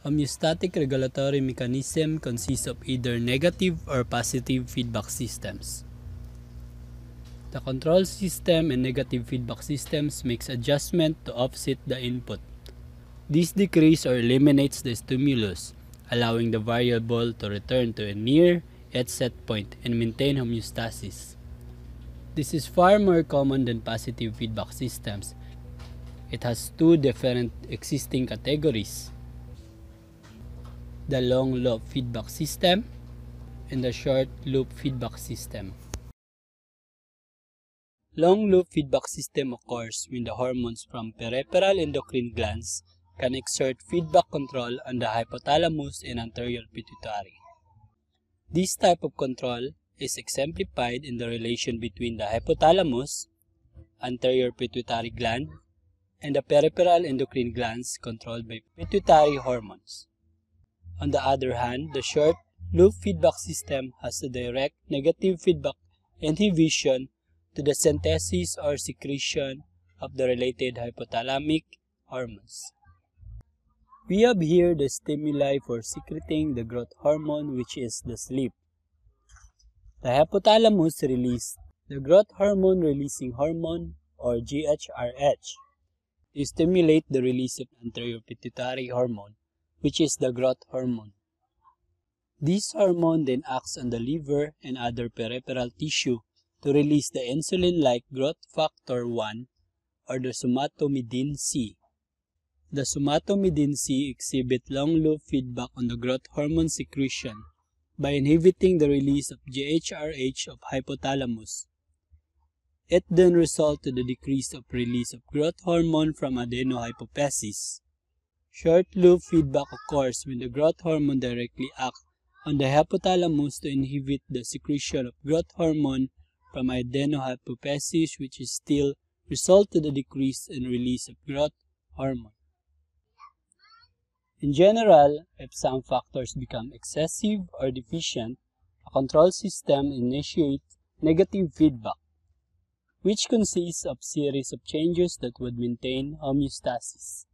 Homeostatic regulatory mechanism consists of either negative or positive feedback systems. The control system and negative feedback systems makes adjustment to offset the input. This decreases or eliminates the stimulus, allowing the variable to return to a near its set point and maintain homeostasis. This is far more common than positive feedback systems. It has two different existing categories: the long loop feedback system and the short loop feedback system. Long loop feedback system occurs when the hormones from peripheral endocrine glands can exert feedback control on the hypothalamus and anterior pituitary. This type of control is exemplified in the relation between the hypothalamus, anterior pituitary gland, and the peripheral endocrine glands controlled by pituitary hormones. On the other hand, the short loop feedback system has a direct negative feedback inhibition to the synthesis or secretion of the related hypothalamic hormones. We have here the stimuli for secreting the growth hormone, which is the sleep. The hypothalamus releases the growth hormone releasing hormone, or GHRH, to stimulate the release of anterior pituitary hormone, which is the growth hormone. This hormone then acts on the liver and other peripheral tissue to release the insulin-like growth factor 1, or the somatomedin C. The somatomedin C exhibit long-loop feedback on the growth hormone secretion by inhibiting the release of GHRH of hypothalamus. It then results to the decrease of release of growth hormone from adenohypophysis. Short-loop feedback occurs when the growth hormone directly acts on the hypothalamus to inhibit the secretion of growth hormone from adenohypophysis, which is still result to the decrease in release of growth hormone. In general, if some factors become excessive or deficient, a control system initiates negative feedback, which consists of series of changes that would maintain homeostasis.